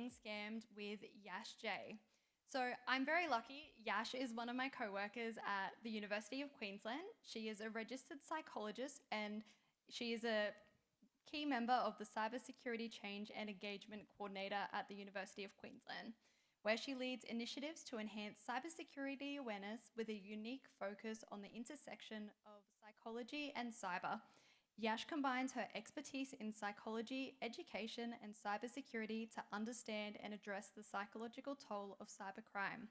Getting Scammed with Yash J. So I'm very lucky. Yash is one of my co-workers at the University of Queensland. She is a registered psychologist and she is a key member of the Cybersecurity Change and Engagement Coordinator at the University of Queensland, where she leads initiatives to enhance cybersecurity awareness with a unique focus on the intersection of psychology and cyber. Yash combines her expertise in psychology, education, and cybersecurity to understand and address the psychological toll of cybercrime.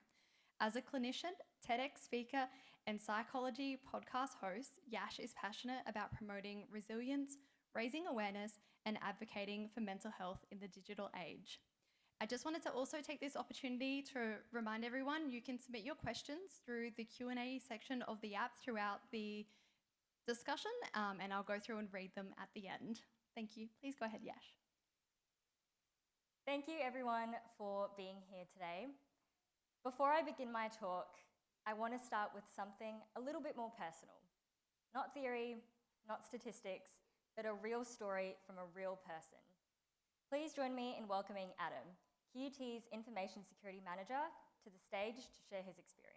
As a clinician, TEDx speaker, and psychology podcast host, Yash is passionate about promoting resilience, raising awareness, and advocating for mental health in the digital age. I just wanted to also take this opportunity to remind everyone you can submit your questions through the Q&A section of the app throughout the discussion, and I'll go through and read them at the end. Thank you. Please go ahead, Yash. Thank you everyone for being here today. Before I begin my talk, I want to start with something a little bit more personal. Not theory, not statistics, but a real story from a real person. Please join me in welcoming Adam, QUT's Information Security Manager, to the stage to share his experience.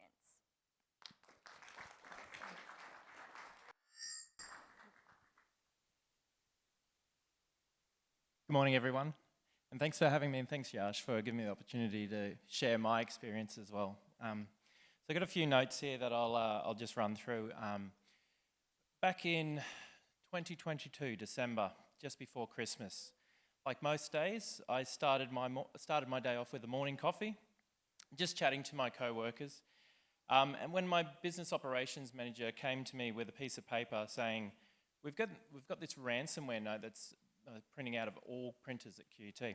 Good morning, everyone. And thanks for having me, and thanks, Yash, for giving me the opportunity to share my experience as well. So I've got a few notes here that I'll just run through. Back in 2022, December, just before Christmas, like most days, I started my day off with a morning coffee, just chatting to my co-workers. And when my business operations manager came to me with a piece of paper saying, we've got this ransomware note that's printing out of all printers at QUT.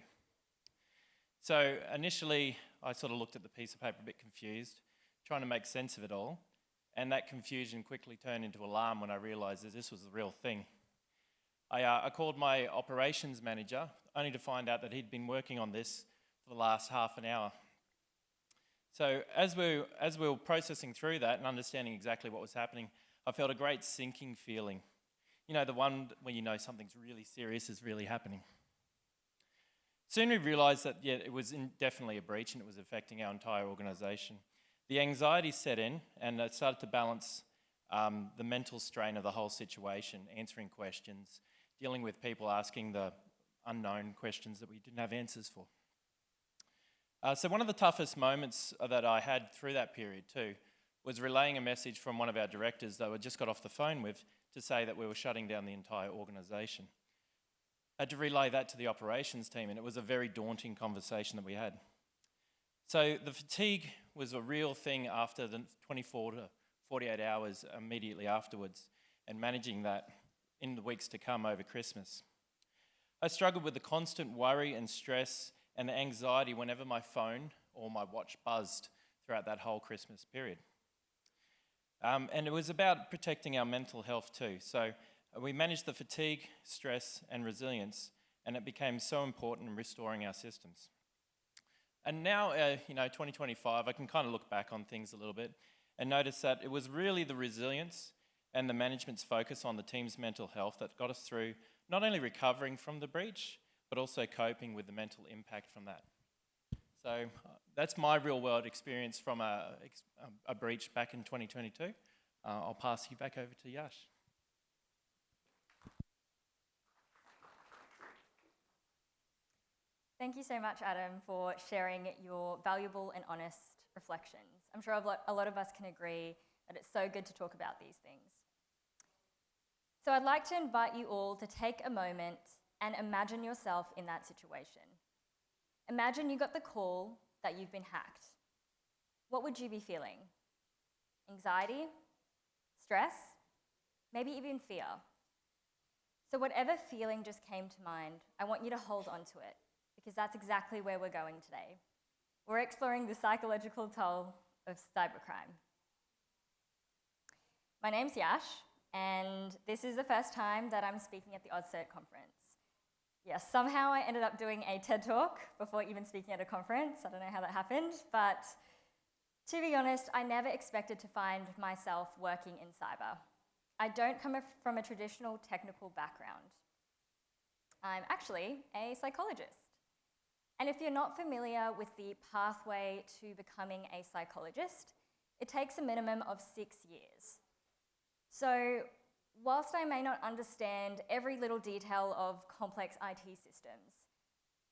So initially, I sort of looked at the piece of paper a bit confused, trying to make sense of it all, and that confusion quickly turned into alarm when I realised that this was the real thing. I called my operations manager, only to find out that he'd been working on this for the last half an hour. So as we were processing through that and understanding exactly what was happening, I felt a great sinking feeling. You know, the one when you know something's really serious is really happening. Soon we realised that, yeah, it was definitely a breach and it was affecting our entire organisation. The anxiety set in and it started to balance the mental strain of the whole situation, answering questions, dealing with people asking the unknown questions that we didn't have answers for. So one of the toughest moments that I had through that period too was relaying a message from one of our directors that we just got off the phone with to say that we were shutting down the entire organisation. I had to relay that to the operations team, and it was a very daunting conversation that we had. So the fatigue was a real thing after the 24 to 48 hours immediately afterwards, and managing that in the weeks to come over Christmas. I struggled with the constant worry and stress and the anxiety whenever my phone or my watch buzzed throughout that whole Christmas period. And it was about protecting our mental health too. So we managed the fatigue, stress, and resilience, and it became so important in restoring our systems. And now, 2025, I can kind of look back on things a little bit and notice that it was really the resilience and the management's focus on the team's mental health that got us through not only recovering from the breach, but also coping with the mental impact from that. So that's my real-world experience from a breach back in 2022. I'll pass you back over to Yash. Thank you so much, Adam, for sharing your valuable and honest reflections. I'm sure a lot of us can agree that it's so good to talk about these things. So I'd like to invite you all to take a moment and imagine yourself in that situation. Imagine you got the call that you've been hacked. What would you be feeling? Anxiety? Stress? Maybe even fear? So whatever feeling just came to mind, I want you to hold on to it, because that's exactly where we're going today. We're exploring the psychological toll of cybercrime. My name's Yash, and this is the first time that I'm speaking at the AUSCERT conference. Yes, somehow I ended up doing a TED Talk before even speaking at a conference. I don't know how that happened, but to be honest, I never expected to find myself working in cyber. I don't come from a traditional technical background. I'm actually a psychologist. And if you're not familiar with the pathway to becoming a psychologist, it takes a minimum of 6 years. So whilst I may not understand every little detail of complex IT systems,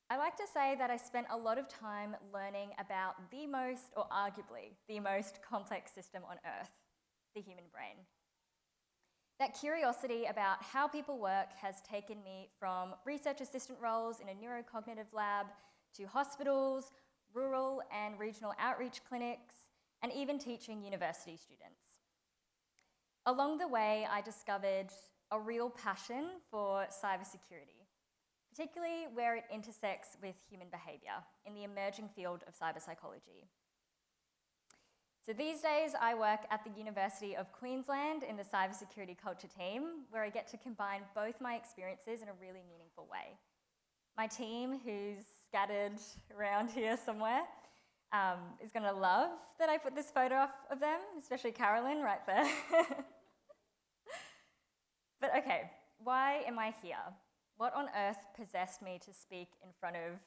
I like to say that I spent a lot of time learning about the most, or arguably the most complex system on Earth, the human brain. That curiosity about how people work has taken me from research assistant roles in a neurocognitive lab to hospitals, rural and regional outreach clinics, and even teaching university students. Along the way, I discovered a real passion for cybersecurity, particularly where it intersects with human behaviour in the emerging field of cyberpsychology. So these days, I work at the University of Queensland in the cybersecurity culture team, where I get to combine both my experiences in a really meaningful way. My team, who's scattered around here somewhere, is going to love that I put this photo up of them, especially Carolyn right there. But okay, why am I here? What on earth possessed me to speak in front of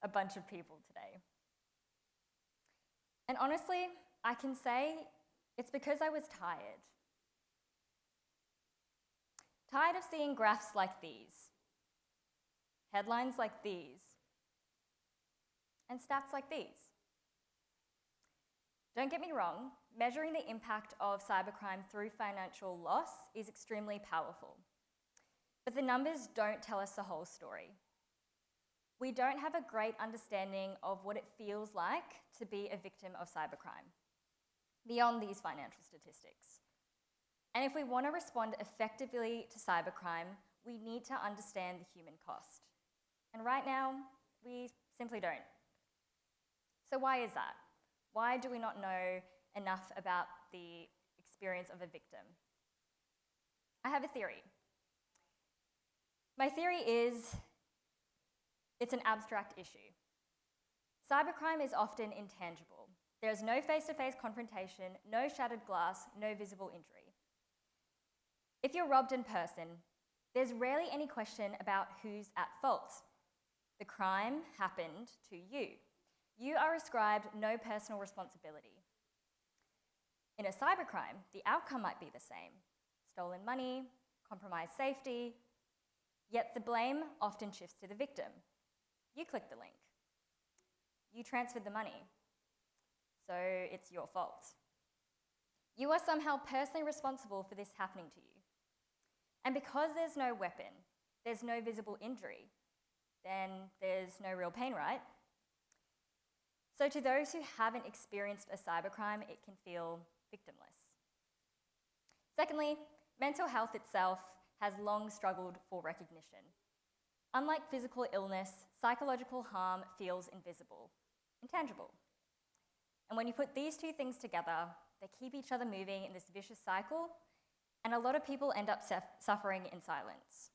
a bunch of people today? And honestly, I can say it's because I was tired. Tired of seeing graphs like these, headlines like these, and stats like these. Don't get me wrong, measuring the impact of cybercrime through financial loss is extremely powerful. But the numbers don't tell us the whole story. We don't have a great understanding of what it feels like to be a victim of cybercrime, beyond these financial statistics. And if we want to respond effectively to cybercrime, we need to understand the human cost. And right now, we simply don't. So why is that? Why do we not know enough about the experience of a victim? I have a theory. My theory is it's an abstract issue. Cybercrime is often intangible. There is no face-to-face confrontation, no shattered glass, no visible injury. If you're robbed in person, there's rarely any question about who's at fault. The crime happened to you. You are ascribed no personal responsibility. In a cybercrime, the outcome might be the same. Stolen money, compromised safety, yet the blame often shifts to the victim. You clicked the link. You transferred the money. So it's your fault. You are somehow personally responsible for this happening to you. And because there's no weapon, there's no visible injury, then there's no real pain, right? So to those who haven't experienced a cybercrime, it can feel victimless. Secondly, mental health itself has long struggled for recognition. Unlike physical illness, psychological harm feels invisible, intangible. And when you put these two things together, they keep each other moving in this vicious cycle, and a lot of people end up suffering in silence.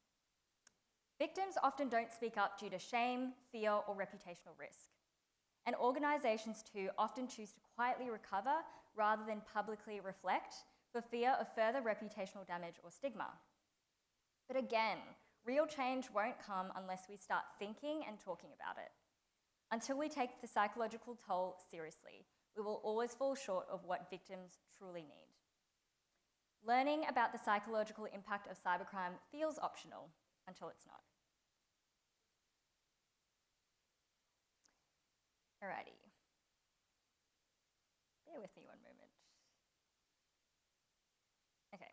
Victims often don't speak up due to shame, fear, or reputational risk. And organisations too often choose to quietly recover rather than publicly reflect for fear of further reputational damage or stigma. But again, real change won't come unless we start thinking and talking about it. Until we take the psychological toll seriously, we will always fall short of what victims truly need. Learning about the psychological impact of cybercrime feels optional until it's not. Alrighty. Bear with me one moment. Okay.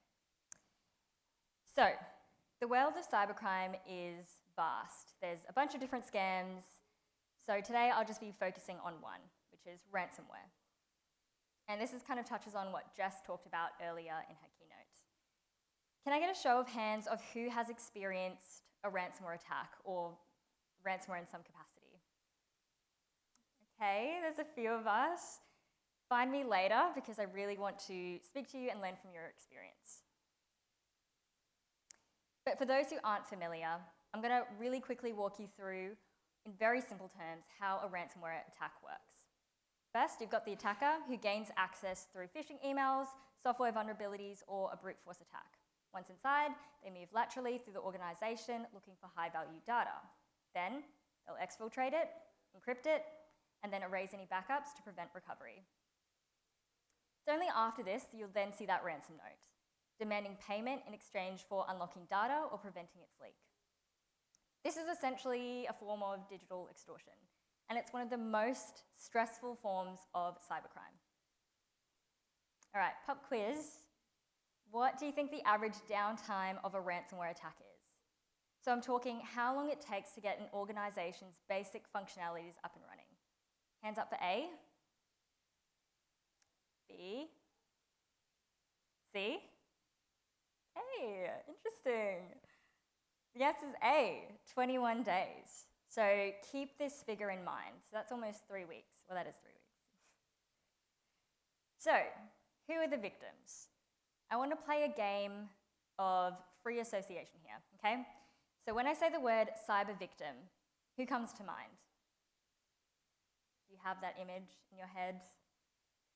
So, the world of cybercrime is vast. There's a bunch of different scams. So today I'll just be focusing on one, which is ransomware. And this kind of touches on what Jess talked about earlier in her keynote. Can I get a show of hands of who has experienced a ransomware attack or ransomware in some capacity? Okay, there's a few of us. Find me later because I really want to speak to you and learn from your experience. But for those who aren't familiar, I'm going to really quickly walk you through, in very simple terms, how a ransomware attack works. First, you've got the attacker who gains access through phishing emails, software vulnerabilities, or a brute force attack. Once inside, they move laterally through the organisation looking for high-value data. Then, they'll exfiltrate it, encrypt it, and then erase any backups to prevent recovery. It's only after this that you'll then see that ransom note, demanding payment in exchange for unlocking data or preventing its leak. This is essentially a form of digital extortion, and it's one of the most stressful forms of cybercrime. All right, pop quiz. What do you think the average downtime of a ransomware attack is? So I'm talking how long it takes to get an organization's basic functionalities up and running. Hands up for A, B, C. Hey, interesting. The answer is A, 21 days. So keep this figure in mind. So that's almost 3 weeks. Well, that is 3 weeks. So, who are the victims? I want to play a game of free association here, okay? So when I say the word cyber victim, who comes to mind? Do you have that image in your head?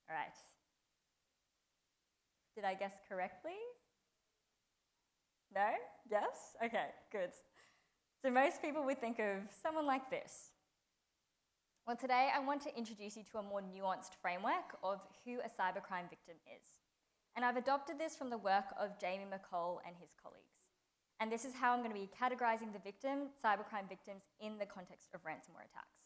All right. Did I guess correctly? No? Yes? Okay, good. So most people would think of someone like this. Well, today I want to introduce you to a more nuanced framework of who a cybercrime victim is. And I've adopted this from the work of Jamie McCall and his colleagues. And this is how I'm going to be categorizing the cybercrime victims in the context of ransomware attacks.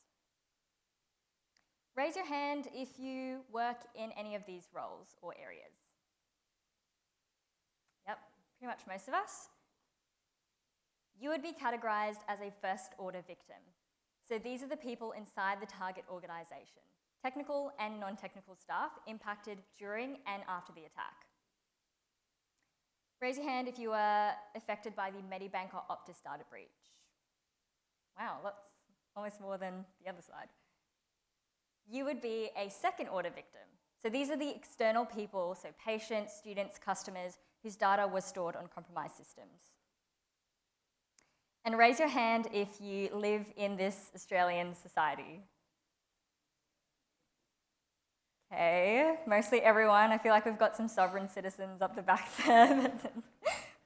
Raise your hand if you work in any of these roles or areas. Yep, pretty much most of us. You would be categorized as a first-order victim. So these are the people inside the target organization, technical and non-technical staff impacted during and after the attack. Raise your hand if you were affected by the Medibank or Optus data breach. Wow, that's almost more than the other side. You would be a second-order victim. So these are the external people, so patients, students, customers, whose data was stored on compromised systems. And raise your hand if you live in this Australian society. Okay, mostly everyone. I feel like we've got some sovereign citizens up the back there that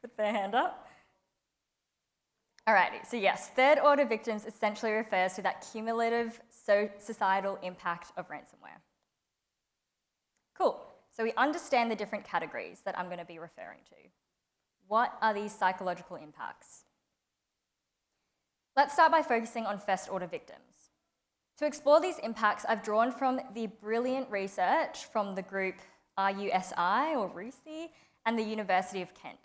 put their hand up. Alrighty, so yes, third-order victims essentially refers to that cumulative societal impact of ransomware. Cool, so we understand the different categories that I'm going to be referring to. What are these psychological impacts? Let's start by focusing on first-order victims. To explore these impacts, I've drawn from the brilliant research from the group RUSI or RUSI and the University of Kent.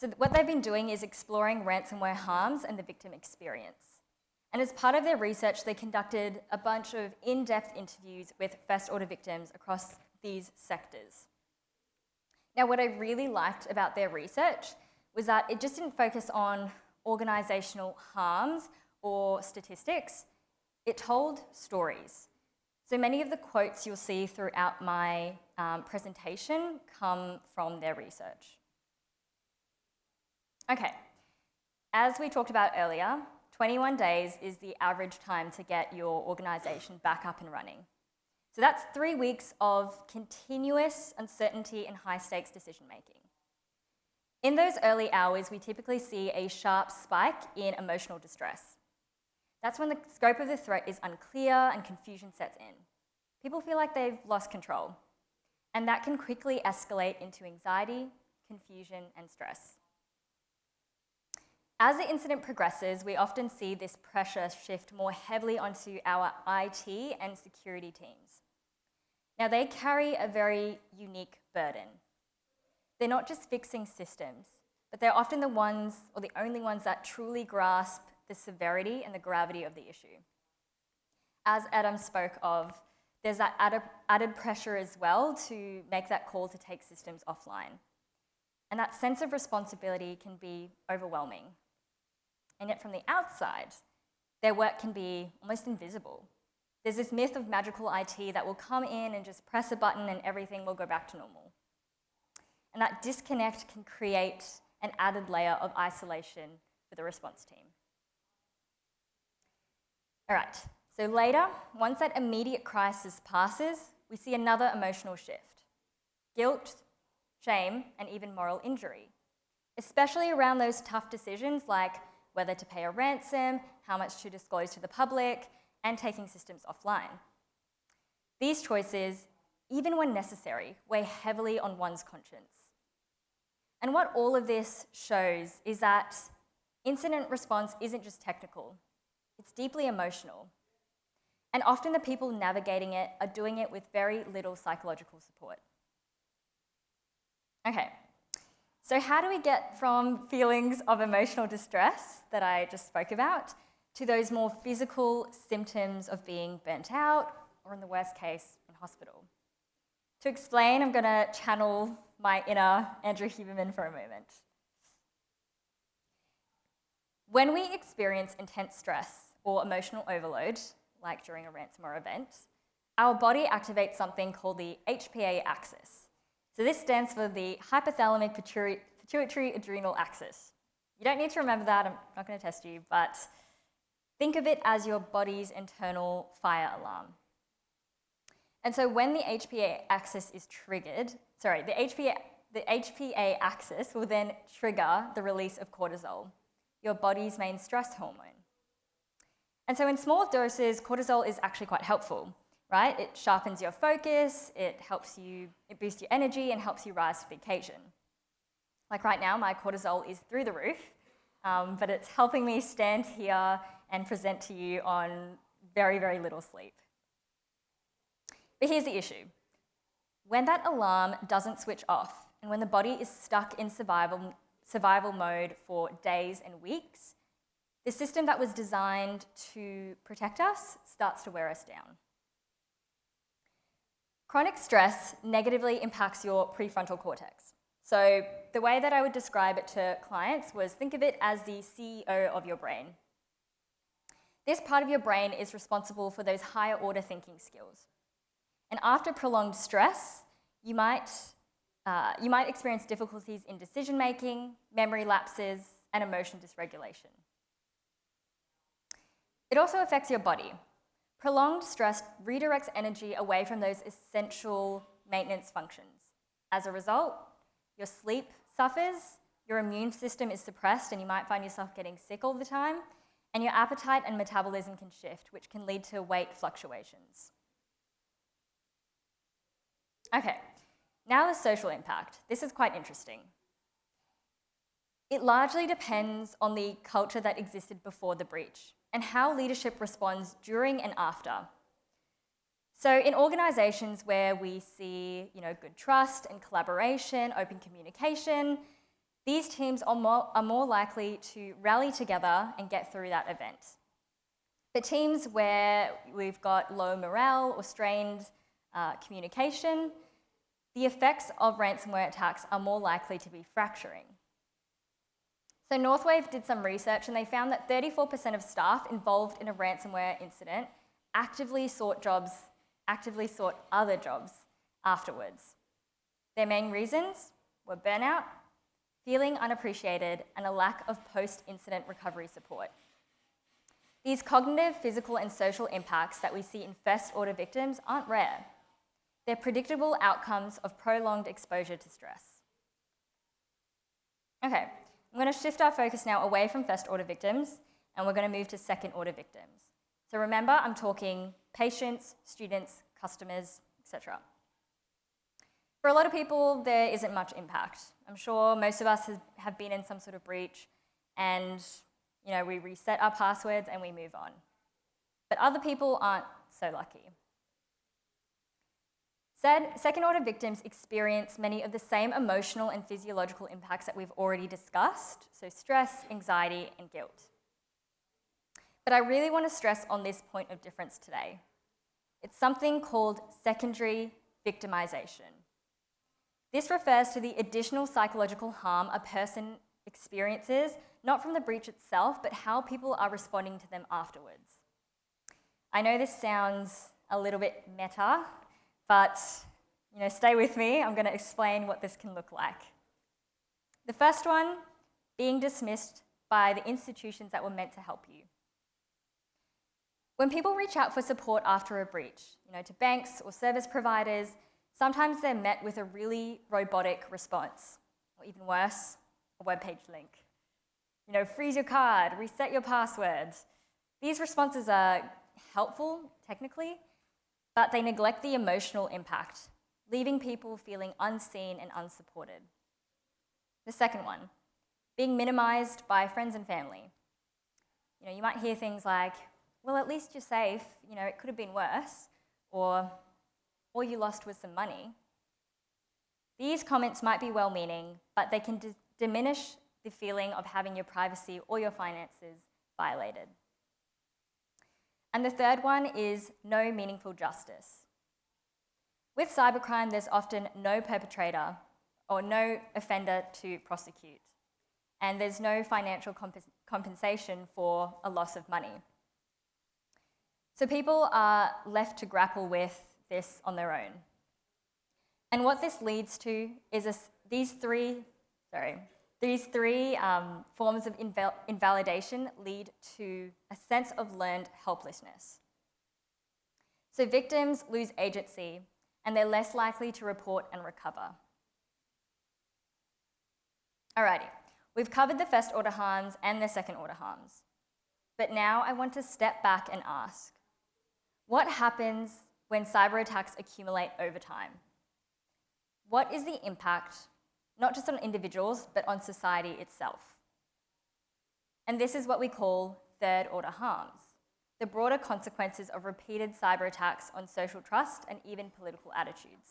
So what they've been doing is exploring ransomware harms and the victim experience. And as part of their research, they conducted a bunch of in-depth interviews with first-order victims across these sectors. Now, what I really liked about their research was that it just didn't focus on organizational harms or statistics. It told stories. So many of the quotes you'll see throughout my presentation come from their research. Okay, as we talked about earlier, 21 days is the average time to get your organization back up and running. So that's 3 weeks of continuous uncertainty and high-stakes decision-making. In those early hours, we typically see a sharp spike in emotional distress. That's when the scope of the threat is unclear and confusion sets in. People feel like they've lost control, and that can quickly escalate into anxiety, confusion, and stress. As the incident progresses, we often see this pressure shift more heavily onto our IT and security teams. Now, they carry a very unique burden. They're not just fixing systems, but they're often the ones, or the only ones, that truly grasp the severity and the gravity of the issue. As Adam spoke of, there's that added pressure as well to make that call to take systems offline. And that sense of responsibility can be overwhelming. And yet from the outside, their work can be almost invisible. There's this myth of magical IT that will come in and just press a button and everything will go back to normal. And that disconnect can create an added layer of isolation for the response team. All right, so later, once that immediate crisis passes, we see another emotional shift. Guilt, shame, and even moral injury, especially around those tough decisions like whether to pay a ransom, how much to disclose to the public, and taking systems offline. These choices, even when necessary, weigh heavily on one's conscience. And what all of this shows is that incident response isn't just technical, it's deeply emotional. And often the people navigating it are doing it with very little psychological support. Okay, so how do we get from feelings of emotional distress that I just spoke about to those more physical symptoms of being burnt out, or in the worst case, in hospital? To explain, I'm going to channel my inner Andrew Huberman for a moment. When we experience intense stress or emotional overload, like during a ransomware event, our body activates something called the HPA axis. So this stands for the hypothalamic pituitary adrenal axis. You don't need to remember that, I'm not going to test you, but think of it as your body's internal fire alarm. And so when the HPA axis is triggered, the HPA axis will then trigger the release of cortisol, your body's main stress hormone. And so in small doses, cortisol is actually quite helpful, right? It sharpens your focus, it boosts your energy and helps you rise to the occasion. Like right now, my cortisol is through the roof, but it's helping me stand here and present to you on very, very little sleep. But here's the issue. When that alarm doesn't switch off, and when the body is stuck in survival mode for days and weeks, the system that was designed to protect us starts to wear us down. Chronic stress negatively impacts your prefrontal cortex. So the way that I would describe it to clients was, think of it as the CEO of your brain. This part of your brain is responsible for those higher order thinking skills. And after prolonged stress, you might experience difficulties in decision making, memory lapses, and emotion dysregulation. It also affects your body. Prolonged stress redirects energy away from those essential maintenance functions. As a result, your sleep suffers, your immune system is suppressed, and you might find yourself getting sick all the time, and your appetite and metabolism can shift, which can lead to weight fluctuations. Okay, now the social impact. This is quite interesting. It largely depends on the culture that existed before the breach and how leadership responds during and after. So in organizations where we see, good trust and collaboration, open communication, these teams are more likely to rally together and get through that event. But teams where we've got low morale or strained communication, the effects of ransomware attacks are more likely to be fracturing. So Northwave did some research and they found that 34% of staff involved in a ransomware incident actively sought other jobs afterwards. Their main reasons were burnout, feeling unappreciated, and a lack of post-incident recovery support. These cognitive, physical, and social impacts that we see in first-order victims aren't rare. They're predictable outcomes of prolonged exposure to stress. Okay, I'm going to shift our focus now away from first-order victims, and we're going to move to second-order victims. So remember, I'm talking patients, students, customers, etc. For a lot of people, there isn't much impact. I'm sure most of us have been in some sort of breach, and we reset our passwords and we move on. But other people aren't so lucky. Second-order victims experience many of the same emotional and physiological impacts that we've already discussed, so stress, anxiety, and guilt. But I really want to stress on this point of difference today. It's something called secondary victimization. This refers to the additional psychological harm a person experiences, not from the breach itself, but how people are responding to them afterwards. I know this sounds a little bit meta, but stay with me. I'm going to explain what this can look like. The first one, being dismissed by the institutions that were meant to help you. When people reach out for support after a breach, to banks or service providers, sometimes they're met with a really robotic response, or even worse, a web page link. Freeze your card, reset your password. These responses are helpful, technically, but they neglect the emotional impact, leaving people feeling unseen and unsupported. The second one, being minimized by friends and family. You might hear things like, well, at least you're safe, it could have been worse, or all you lost was some money. These comments might be well-meaning, but they can diminish the feeling of having your privacy or your finances violated. And the third one is no meaningful justice. With cybercrime, there's often no perpetrator or no offender to prosecute, and there's no financial compensation for a loss of money. So people are left to grapple with this on their own. And what this leads to is these three forms of invalidation lead to a sense of learned helplessness. So victims lose agency, and they're less likely to report and recover. Alrighty, we've covered the first order harms and the second order harms. But now I want to step back and ask, what happens when cyber attacks accumulate over time? What is the impact, not just on individuals, but on society itself? And this is what we call third order harms, the broader consequences of repeated cyber attacks on social trust and even political attitudes.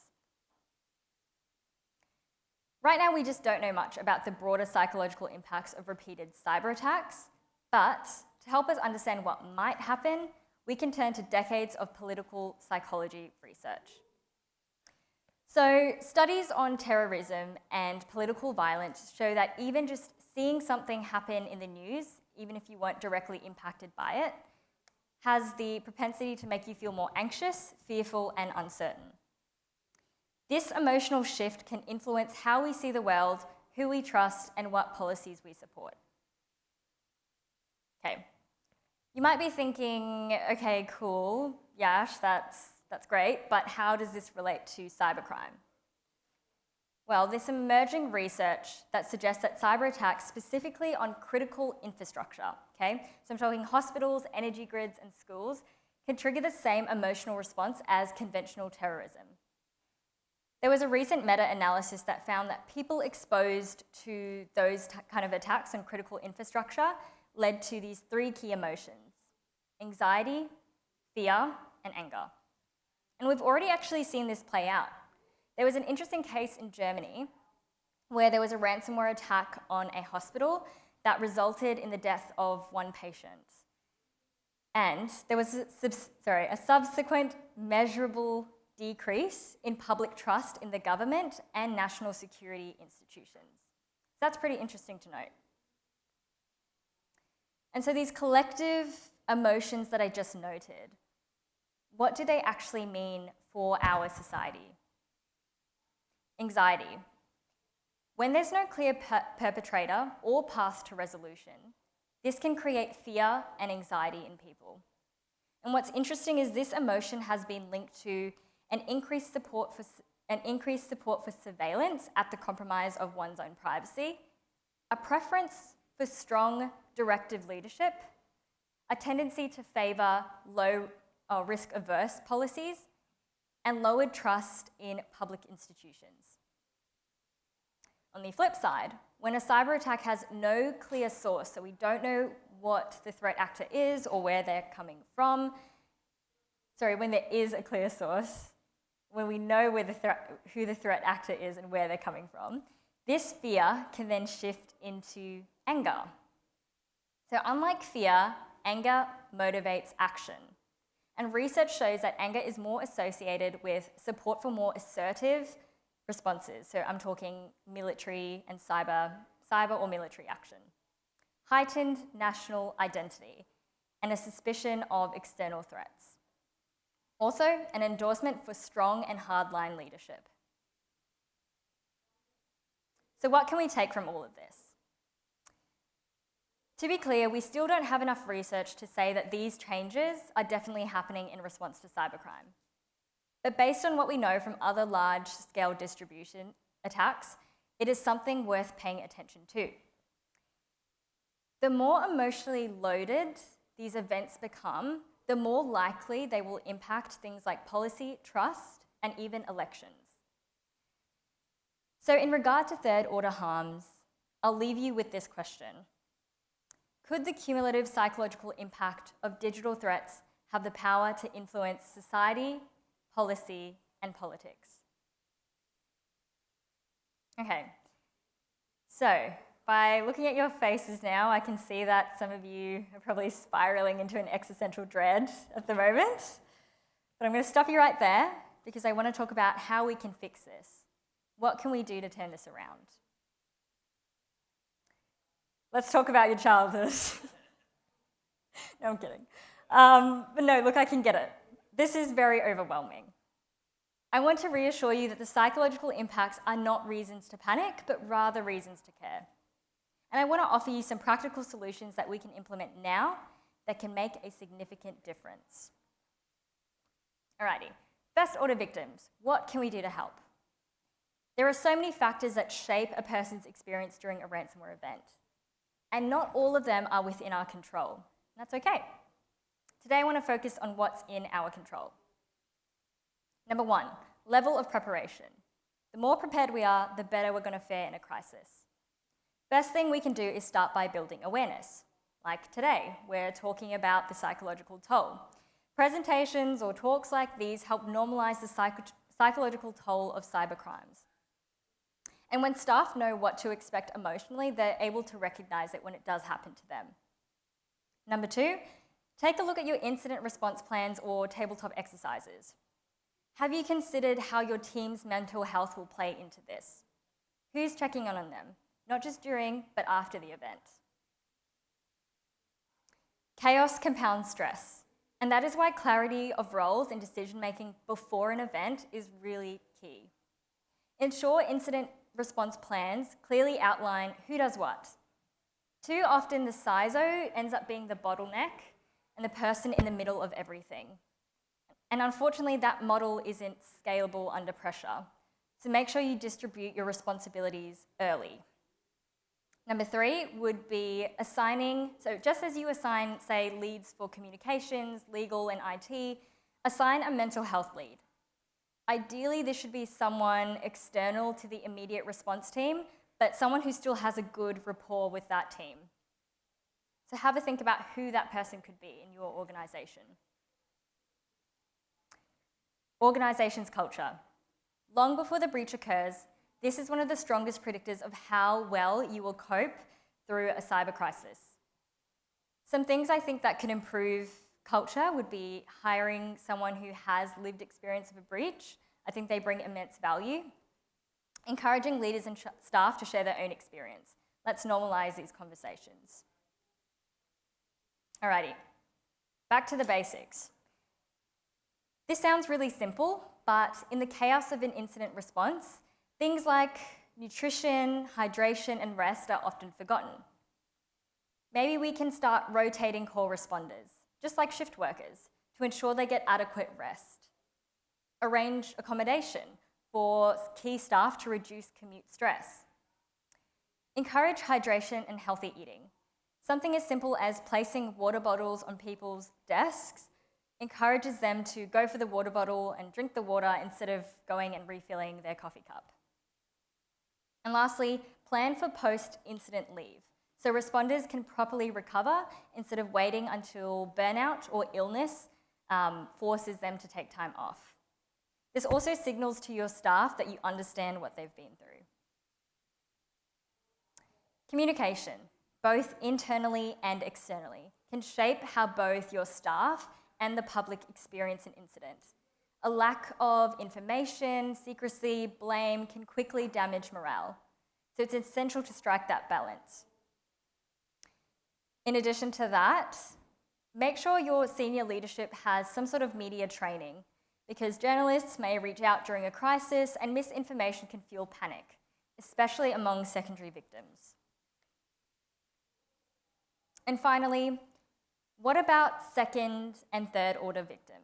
Right now, we just don't know much about the broader psychological impacts of repeated cyber attacks, but to help us understand what might happen, we can turn to decades of political psychology research. So studies on terrorism and political violence show that even just seeing something happen in the news, even if you weren't directly impacted by it, has the propensity to make you feel more anxious, fearful, and uncertain. This emotional shift can influence how we see the world, who we trust, and what policies we support. Okay, you might be thinking, okay, cool, Yash, that's great, but how does this relate to cybercrime? Well, there's emerging research that suggests that cyber attacks specifically on critical infrastructure, okay? So I'm talking hospitals, energy grids, and schools, can trigger the same emotional response as conventional terrorism. There was a recent meta-analysis that found that people exposed to those kind of attacks on critical infrastructure led to these three key emotions: anxiety, fear, and anger. And we've already actually seen this play out. There was an interesting case in Germany where there was a ransomware attack on a hospital that resulted in the death of one patient. And there was a subsequent measurable decrease in public trust in the government and national security institutions. That's pretty interesting to note. And so these collective emotions that I just noted, what do they actually mean for our society? Anxiety. When there's no clear perpetrator or path to resolution, this can create fear and anxiety in people. And what's interesting is this emotion has been linked to an increased support for surveillance at the compromise of one's own privacy, a preference for strong directive leadership, a tendency to favour low risk-averse policies, and lowered trust in public institutions. On the flip side, when a cyber attack has no clear source, so we don't know what the threat actor is or where they're coming from, when there is a clear source, when we know who the threat actor is and where they're coming from, this fear can then shift into anger. So unlike fear, anger motivates action. And research shows that anger is more associated with support for more assertive responses. So I'm talking military and cyber or military action. Heightened national identity and a suspicion of external threats. Also, an endorsement for strong and hardline leadership. So what can we take from all of this? To be clear, we still don't have enough research to say that these changes are definitely happening in response to cybercrime. But based on what we know from other large-scale distribution attacks, it is something worth paying attention to. The more emotionally loaded these events become, the more likely they will impact things like policy, trust, and even elections. So in regard to third order harms, I'll leave you with this question. Could the cumulative psychological impact of digital threats have the power to influence society, policy, and politics? Okay, so by looking at your faces now, I can see that some of you are probably spiraling into an existential dread at the moment. But I'm going to stop you right there because I want to talk about how we can fix this. What can we do to turn this around? Let's talk about your childhood. No, I'm kidding. But no, look, I can get it. This is very overwhelming. I want to reassure you that the psychological impacts are not reasons to panic, but rather reasons to care. And I want to offer you some practical solutions that we can implement now that can make a significant difference. Alrighty, first order victims, what can we do to help? There are so many factors that shape a person's experience during a ransomware event, and not all of them are within our control. That's okay. Today I want to focus on what's in our control. Number one, level of preparation. The more prepared we are, the better we're going to fare in a crisis. First thing we can do is start by building awareness. Like today, we're talking about the psychological toll. Presentations or talks like these help normalize the psychological toll of cybercrimes. And when staff know what to expect emotionally, they're able to recognize it when it does happen to them. Number two, take a look at your incident response plans or tabletop exercises. Have you considered how your team's mental health will play into this? Who's checking on them? Not just during, but after the event. Chaos compounds stress, and that is why clarity of roles and decision-making before an event is really key. Ensure incident response plans clearly outline who does what. Too often the CISO ends up being the bottleneck and the person in the middle of everything. And unfortunately, that model isn't scalable under pressure. So make sure you distribute your responsibilities early. Number three would be assigning, so just as you assign, say, leads for communications, legal, and IT, assign a mental health lead. Ideally, this should be someone external to the immediate response team, but someone who still has a good rapport with that team. So have a think about who that person could be in your organisation. Organisation's culture. Long before the breach occurs, this is one of the strongest predictors of how well you will cope through a cyber crisis. Some things I think that could improve culture would be hiring someone who has lived experience of a breach. I think they bring immense value. Encouraging leaders and staff to share their own experience. Let's normalise these conversations. Alrighty, back to the basics. This sounds really simple, but in the chaos of an incident response, things like nutrition, hydration, and rest are often forgotten. Maybe we can start rotating core responders, just like shift workers, to ensure they get adequate rest. Arrange accommodation for key staff to reduce commute stress. Encourage hydration and healthy eating. Something as simple as placing water bottles on people's desks encourages them to go for the water bottle and drink the water instead of going and refilling their coffee cup. And lastly, plan for post-incident leave, so responders can properly recover instead of waiting until burnout or illness forces them to take time off. This also signals to your staff that you understand what they've been through. Communication, both internally and externally, can shape how both your staff and the public experience an incident. A lack of information, secrecy, blame can quickly damage morale. So it's essential to strike that balance. In addition to that, make sure your senior leadership has some sort of media training, because journalists may reach out during a crisis and misinformation can fuel panic, especially among secondary victims. And finally, what about second and third order victims?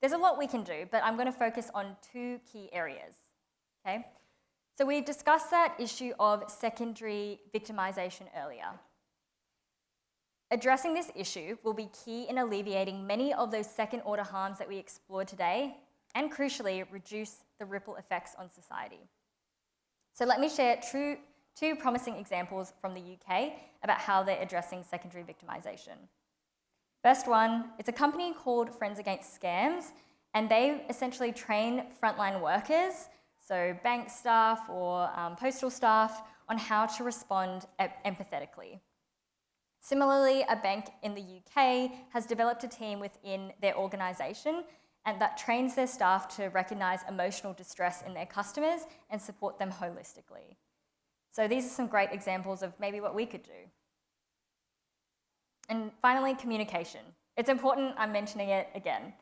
There's a lot we can do, but I'm going to focus on two key areas, okay? So we discussed that issue of secondary victimization earlier. Addressing this issue will be key in alleviating many of those second-order harms that we explored today, and crucially, reduce the ripple effects on society. So let me share two promising examples from the UK about how they're addressing secondary victimisation. First one, it's a company called Friends Against Scams, and they essentially train frontline workers, so bank staff or postal staff, on how to respond empathetically. Similarly, a bank in the UK has developed a team within their organisation and that trains their staff to recognise emotional distress in their customers and support them holistically. So these are some great examples of maybe what we could do. And finally, communication. It's important I'm mentioning it again.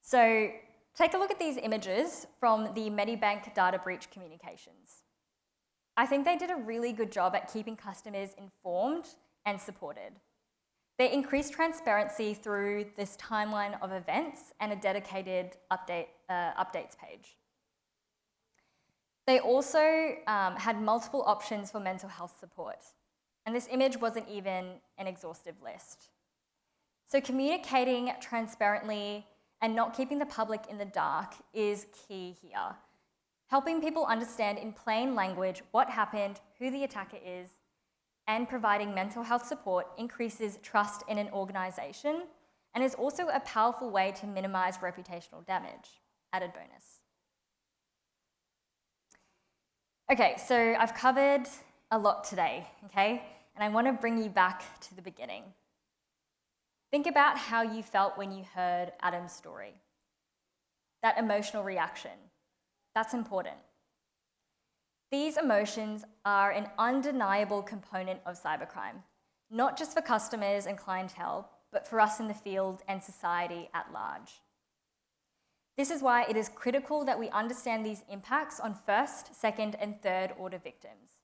So take a look at these images from the Medibank data breach communications. I think they did a really good job at keeping customers informed and supported. They increased transparency through this timeline of events and a dedicated updates page. They also had multiple options for mental health support, and this image wasn't even an exhaustive list. So communicating transparently and not keeping the public in the dark is key here. Helping people understand in plain language what happened, who the attacker is, and providing mental health support increases trust in an organisation and is also a powerful way to minimise reputational damage. Added bonus. Okay, so I've covered a lot today, okay? And I want to bring you back to the beginning. Think about how you felt when you heard Adam's story. That emotional reaction. That's important. These emotions are an undeniable component of cybercrime, not just for customers and clientele, but for us in the field and society at large. This is why it is critical that we understand these impacts on first, second, and third order victims,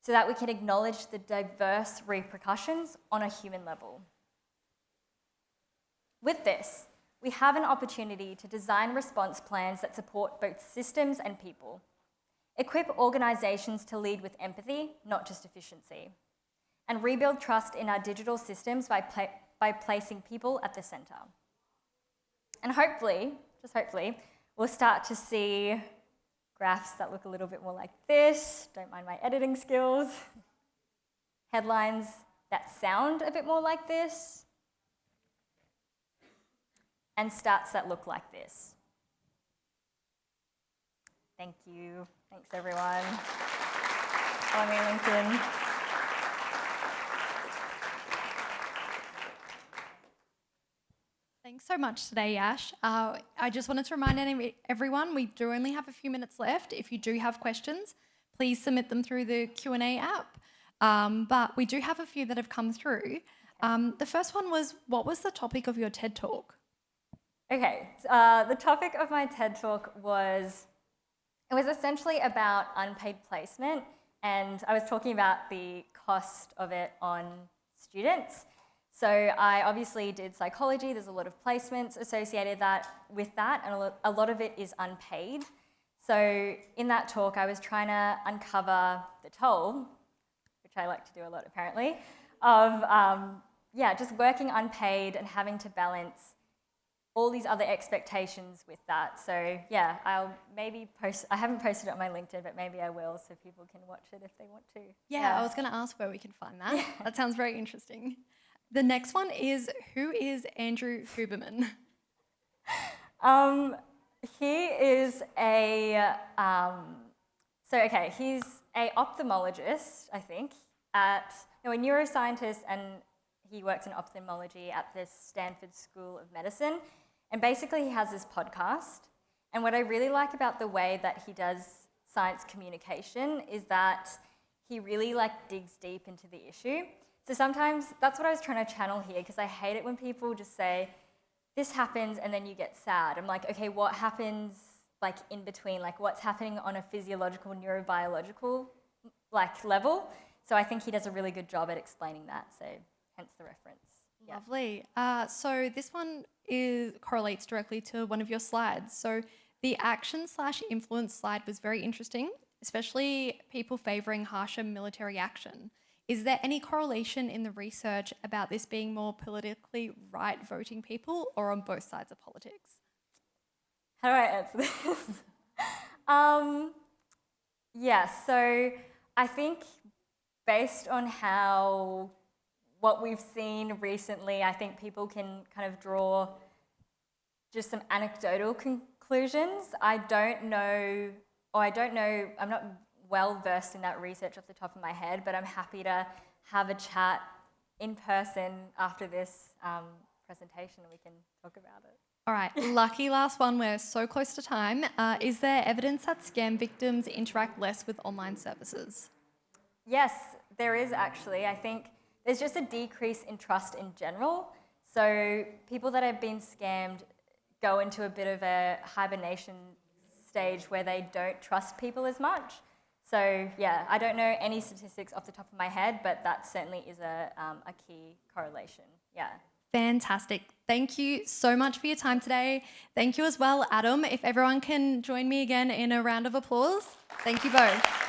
so that we can acknowledge the diverse repercussions on a human level. With this, we have an opportunity to design response plans that support both systems and people. Equip organisations to lead with empathy, not just efficiency, and rebuild trust in our digital systems by placing people at the centre. And hopefully, just hopefully, we'll start to see graphs that look a little bit more like this. Don't mind my editing skills. Headlines that sound a bit more like this. And stats that look like this. Thank you. Thanks, everyone. Follow me on LinkedIn. Thanks so much today, Yash. I just wanted to remind everyone, we do only have a few minutes left. If you do have questions, please submit them through the Q&A app. But we do have a few that have come through. The first one was, what was the topic of your TED Talk? Okay, the topic of my TED Talk was essentially about unpaid placement, and I was talking about the cost of it on students. So I obviously did psychology. There's a lot of placements associated with that, and a lot of it is unpaid. So in that talk, I was trying to uncover the toll, which I like to do a lot apparently, of just working unpaid and having to balance all these other expectations with that. So yeah, I'll maybe post, I haven't posted it on my LinkedIn, but maybe I will so people can watch it if they want to. Yeah, I was going to ask where we can find that. That sounds very interesting. The next one is, who is Andrew Huberman? He is he's a ophthalmologist, I think, a neuroscientist, and he works in ophthalmology at the Stanford School of Medicine. And basically he has this podcast. And what I really like about the way that he does science communication is that he really digs deep into the issue. So sometimes that's what I was trying to channel here, because I hate it when people just say, this happens and then you get sad. I'm like, okay, what happens in between? What's happening on a physiological, neurobiological level? So I think he does a really good job at explaining that. So hence the reference. Yeah. Lovely. So this one correlates directly to one of your slides. So the action/influence slide was very interesting, especially people favouring harsher military action. Is there any correlation in the research about this being more politically right voting people or on both sides of politics? How do I answer this? Yeah, so I think based on what we've seen recently, I think people can kind of draw just some anecdotal conclusions. I'm not well versed in that research off the top of my head, but I'm happy to have a chat in person after this presentation and we can talk about it. All right, lucky last one. We're so close to time. Is there evidence that scam victims interact less with online services? Yes, there is actually. I think there's just a decrease in trust in general. So people that have been scammed go into a bit of a hibernation stage where they don't trust people as much. So yeah, I don't know any statistics off the top of my head, but that certainly is a key correlation. Yeah. Fantastic. Thank you so much for your time today. Thank you as well, Adam. If everyone can join me again in a round of applause. Thank you both.